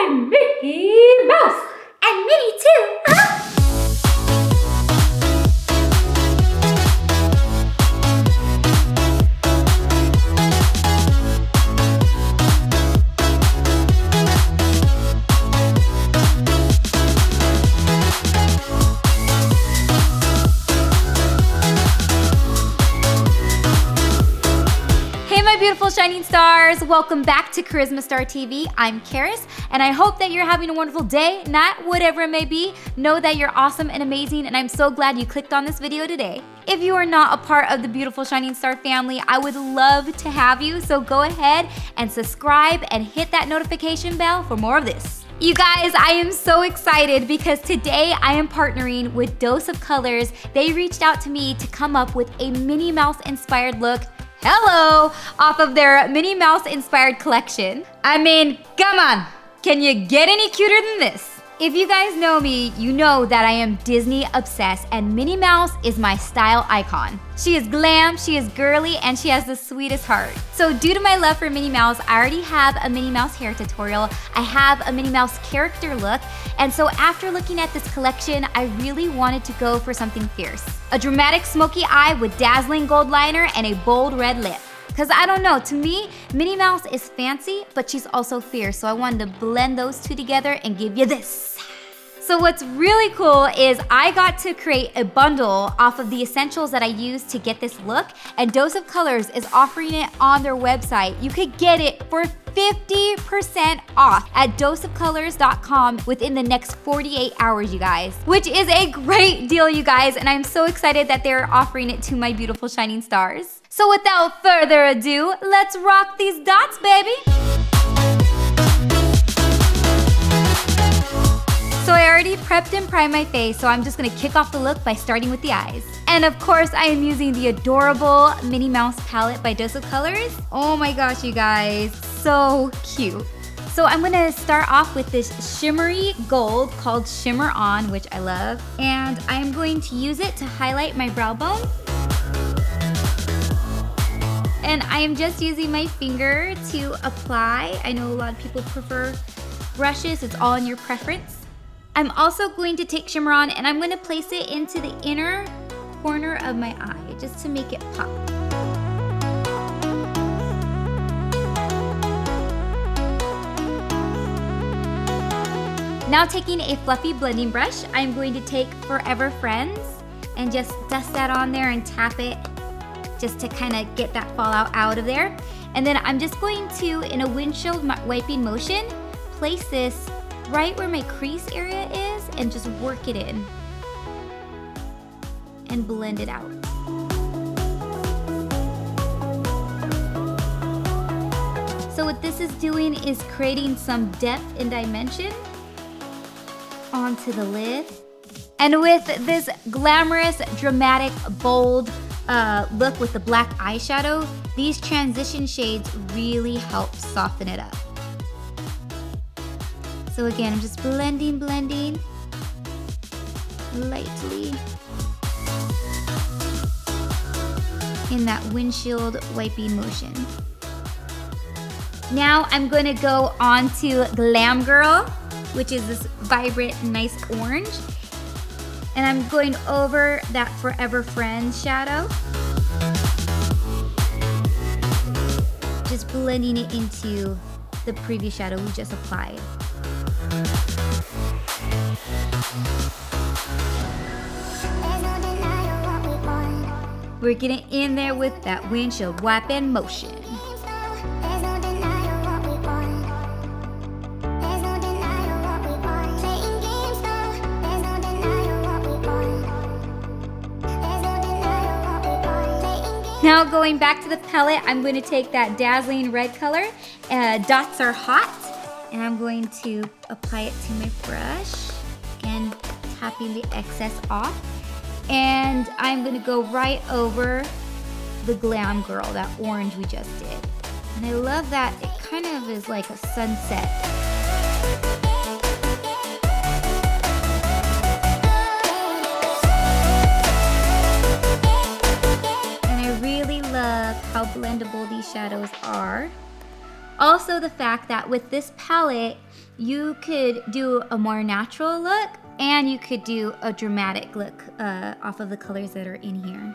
I'm Mickey Mouse. And Minnie too. Beautiful shining stars, welcome back to CharismaStar TV. I'm Charis, and I hope that you're having a wonderful day, night, whatever it may be. Know that you're awesome and amazing, and I'm so glad you clicked on this video today. If you are not a part of the beautiful shining star family, I would love to have you, so go ahead and subscribe and hit that notification bell for more of this. You guys, I am so excited because today I am partnering with Dose of Colors. They reached out to me to come up with a Minnie Mouse inspired look. Hello! Off of their Minnie Mouse inspired collection. I mean, come on! Can you get any cuter than this? If you guys know me, you know that I am Disney obsessed and Minnie Mouse is my style icon. She is glam, she is girly, and she has the sweetest heart. So due to my love for Minnie Mouse, I already have a Minnie Mouse hair tutorial, I have a Minnie Mouse character look, and so after looking at this collection, I really wanted to go for something fierce. A dramatic smoky eye with dazzling gold liner and a bold red lip. Cause I don't know, to me, Minnie Mouse is fancy, but she's also fierce. So I wanted to blend those two together and give you this. So what's really cool is I got to create a bundle off of the essentials that I used to get this look, and Dose of Colors is offering it on their website. You could get it for 50% off at doseofcolors.com within the next 48 hours, you guys, which is a great deal, you guys, and I'm so excited that they're offering it to my beautiful shining stars. So without further ado, let's rock these dots, baby. So I already prepped and primed my face, so I'm just gonna kick off the look by starting with the eyes. And of course, I am using the adorable Minnie Mouse palette by Dose of Colors. Oh my gosh, you guys, so cute. So I'm gonna start off with this shimmery gold called Shimmer On, which I love. And I am going to use it to highlight my brow bone. And I am just using my finger to apply. I know a lot of people prefer brushes, it's all in your preference. I'm also going to take Shimmer On and I'm going to place it into the inner corner of my eye just to make it pop. Now taking a fluffy blending brush, I'm going to take Forever Friends and just dust that on there and tap it just to kind of get that fallout out of there. And then I'm just going to, in a windshield wiping motion, place this right where my crease area is and just work it in and blend it out. So what this is doing is creating some depth and dimension onto the lid. And with this glamorous, dramatic, bold look with the black eyeshadow, these transition shades really help soften it up. So again, I'm just blending lightly in that windshield wiping motion. Now I'm going to go on to Glam Girl, which is this vibrant, nice orange. And I'm going over that Forever Friends shadow. Just blending it into the previous shadow we just applied. We're getting in there with that windshield wiping motion. Now going back to the palette, I'm going to take that dazzling red color, Dots Are Hot, and I'm going to apply it to my brush, again tapping the excess off. And I'm gonna go right over the Glam Girl, that orange we just did. And I love that it kind of is like a sunset. And I really love how blendable these shadows are Also the fact that with this palette, you could do a more natural look and you could do a dramatic look off of the colors that are in here.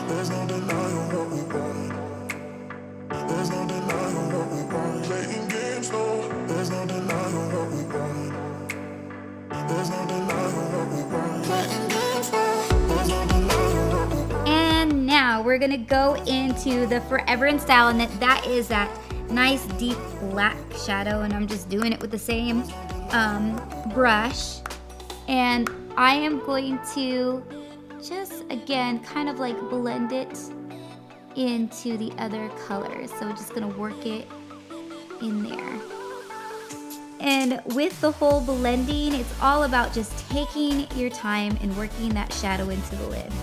There's no denying what we want. There's no denying what we want. Playing games, no. There's no denying what we want. There's no denying what we want. Playing games, no. There's no denying what we want. And now we're gonna go into the Forever in Style, and that is that nice deep black shadow, and I'm just doing it with the same brush. And I am going to just, again, kind of like blend it into the other colors. So we're just gonna work it in there. And with the whole blending, it's all about just taking your time and working that shadow into the lid.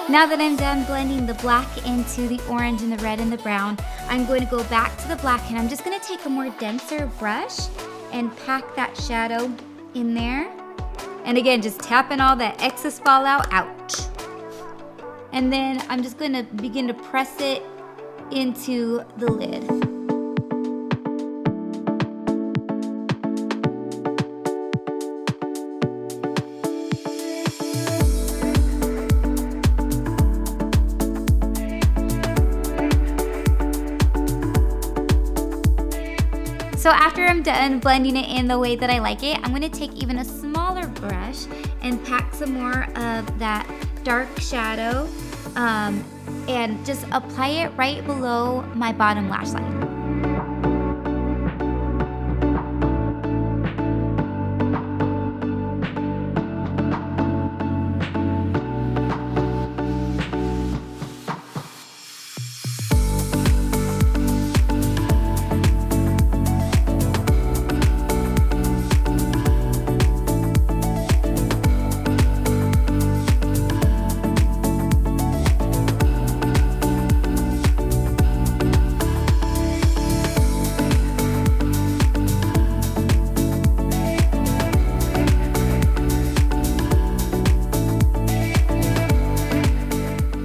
Now that I'm done blending the black into the orange and the red and the brown, I'm going to go back to the black, and I'm just going to take a more denser brush and pack that shadow in there. And again, just tapping all that excess fallout out. And then I'm just going to begin to press it into the lid. So after I'm done blending it in the way that I like it, I'm gonna take even a smaller brush and pack some more of that dark shadow and just apply it right below my bottom lash line.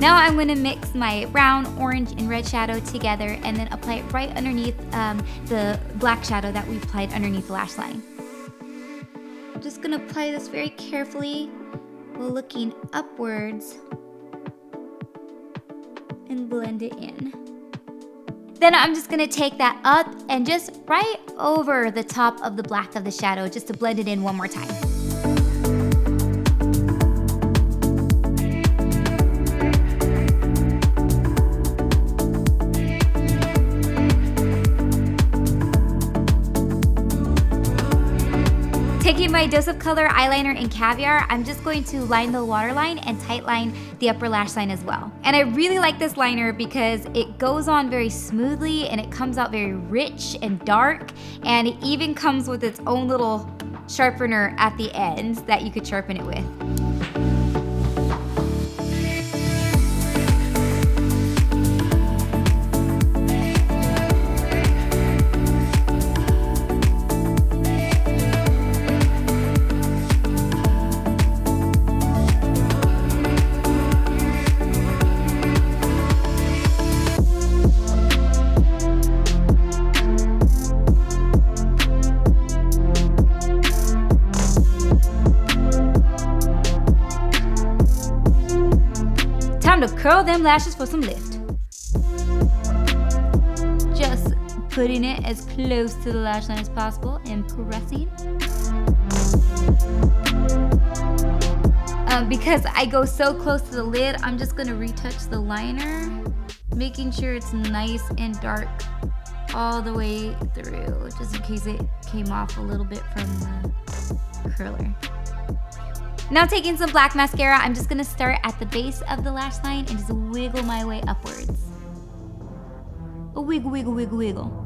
Now I'm going to mix my brown, orange, and red shadow together and then apply it right underneath the black shadow that we applied underneath the lash line. I'm just going to apply this very carefully while looking upwards and blend it in. Then I'm just going to take that up and just right over the top of the black of the shadow just to blend it in one more time. Taking my Dose of Color eyeliner in Caviar, I'm just going to line the waterline and tightline the upper lash line as well. And I really like this liner because it goes on very smoothly and it comes out very rich and dark, and it even comes with its own little sharpener at the end that you could sharpen it with. Time to curl them lashes for some lift. Just putting it as close to the lash line as possible and pressing. Because I go so close to the lid, I'm just gonna retouch the liner, making sure it's nice and dark all the way through, just in case it came off a little bit from the curler. Now taking some black mascara, I'm just gonna start at the base of the lash line and just wiggle my way upwards. A wiggle, wiggle, wiggle, wiggle.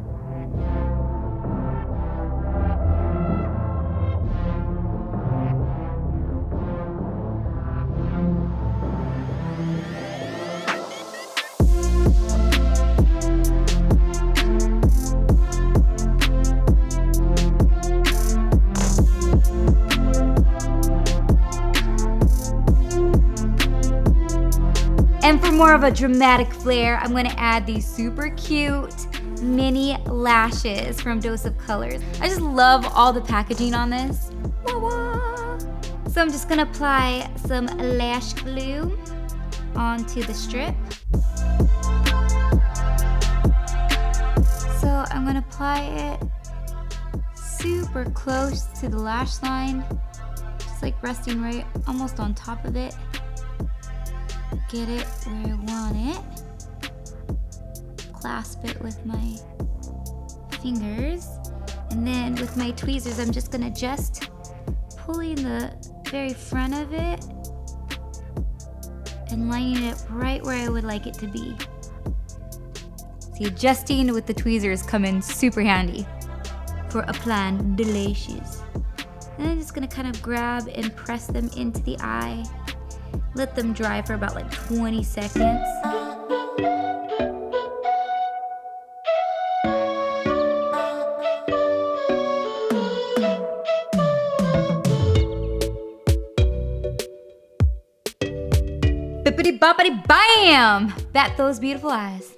more of a dramatic flair, I'm gonna add these super cute mini lashes from Dose of Colors. I just love all the packaging on this. So I'm just gonna apply some lash glue onto the strip. So I'm gonna apply it super close to the lash line, just like resting right almost on top of it. Get it where I want it. Clasp it with my fingers. And then with my tweezers, I'm just gonna just pulling the very front of it and lining it right where I would like it to be. See, adjusting with the tweezers come in super handy for applying the lashes. And I'm just gonna kind of grab and press them into the eye. Let them dry for about like 20 seconds. Bippity boppity bam! Bat those beautiful eyes.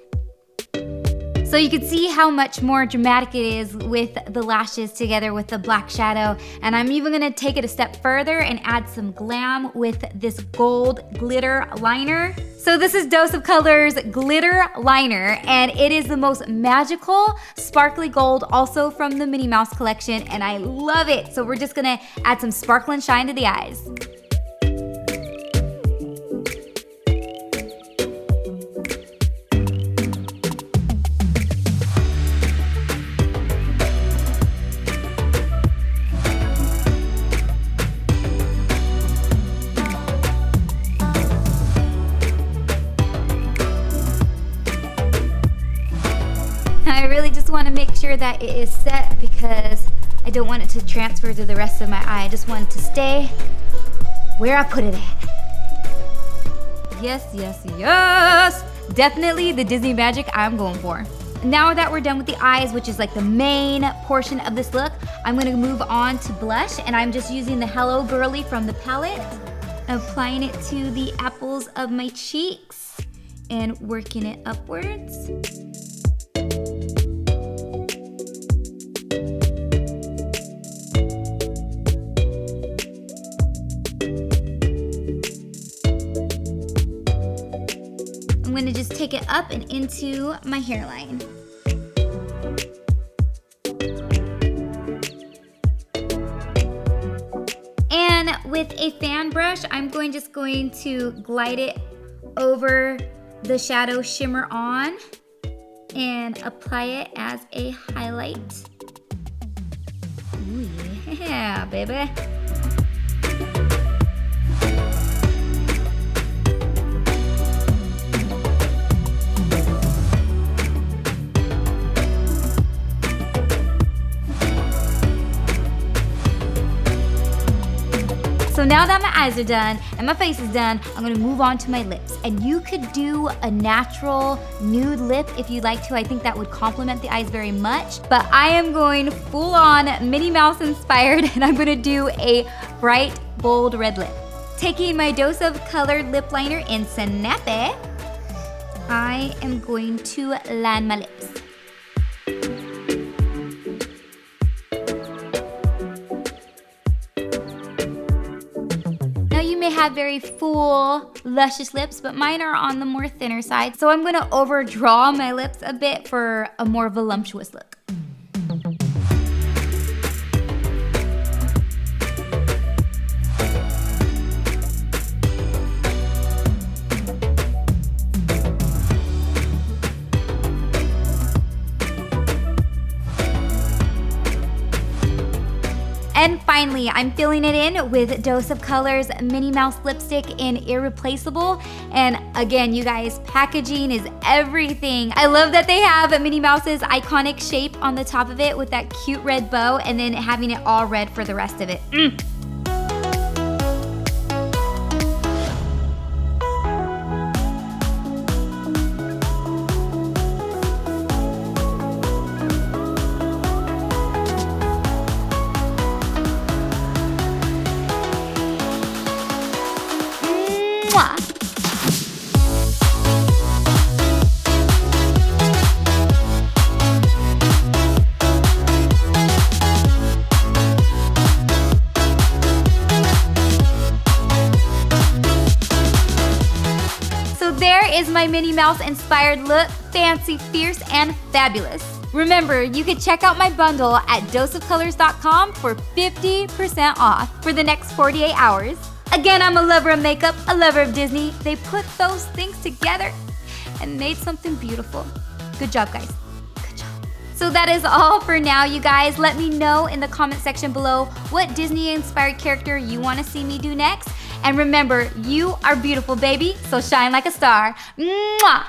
So you can see how much more dramatic it is with the lashes together with the black shadow. And I'm even gonna take it a step further and add some glam with this gold glitter liner. So this is Dose of Colors glitter liner, and it is the most magical sparkly gold, also from the Minnie Mouse Collection, and I love it. So we're just gonna add some sparkle and shine to the eyes. I really just want to make sure that it is set because I don't want it to transfer to the rest of my eye. I just want it to stay where I put it at. Yes, yes, yes! Definitely the Disney magic I'm going for. Now that we're done with the eyes, which is like the main portion of this look, I'm going to move on to blush, and I'm just using the Hello Girly from the palette, applying it to the apples of my cheeks and working it upwards. I'm gonna just take it up and into my hairline. And with a fan brush, I'm just going to glide it over the shadow shimmer on and apply it as a highlight. Ooh yeah, baby. So now that my eyes are done and my face is done, I'm gonna move on to my lips. And you could do a natural nude lip if you'd like to. I think that would complement the eyes very much. But I am going full on Minnie Mouse inspired, and I'm gonna do a bright, bold red lip. Taking my Dose of Colored lip liner in Snappy, I am going to line my lips. Have very full, luscious lips, but mine are on the more thinner side. So I'm gonna overdraw my lips a bit for a more voluptuous look. And finally, I'm filling it in with Dose of Colors Minnie Mouse lipstick in Irreplaceable. And again, you guys, packaging is everything. I love that they have Minnie Mouse's iconic shape on the top of it with that cute red bow, and then having it all red for the rest of it. Mwah. my Minnie Mouse inspired look, fancy, fierce, and fabulous. Remember, you can check out my bundle at doseofcolors.com for 50% off for the next 48 hours. Again, I'm a lover of makeup, a lover of Disney. They put those things together and made something beautiful. Good job, guys. Good job. So that is all for now, you guys. Let me know in the comment section below what Disney-inspired character you want to see me do next. And remember, you are beautiful, baby, so shine like a star. Mwah!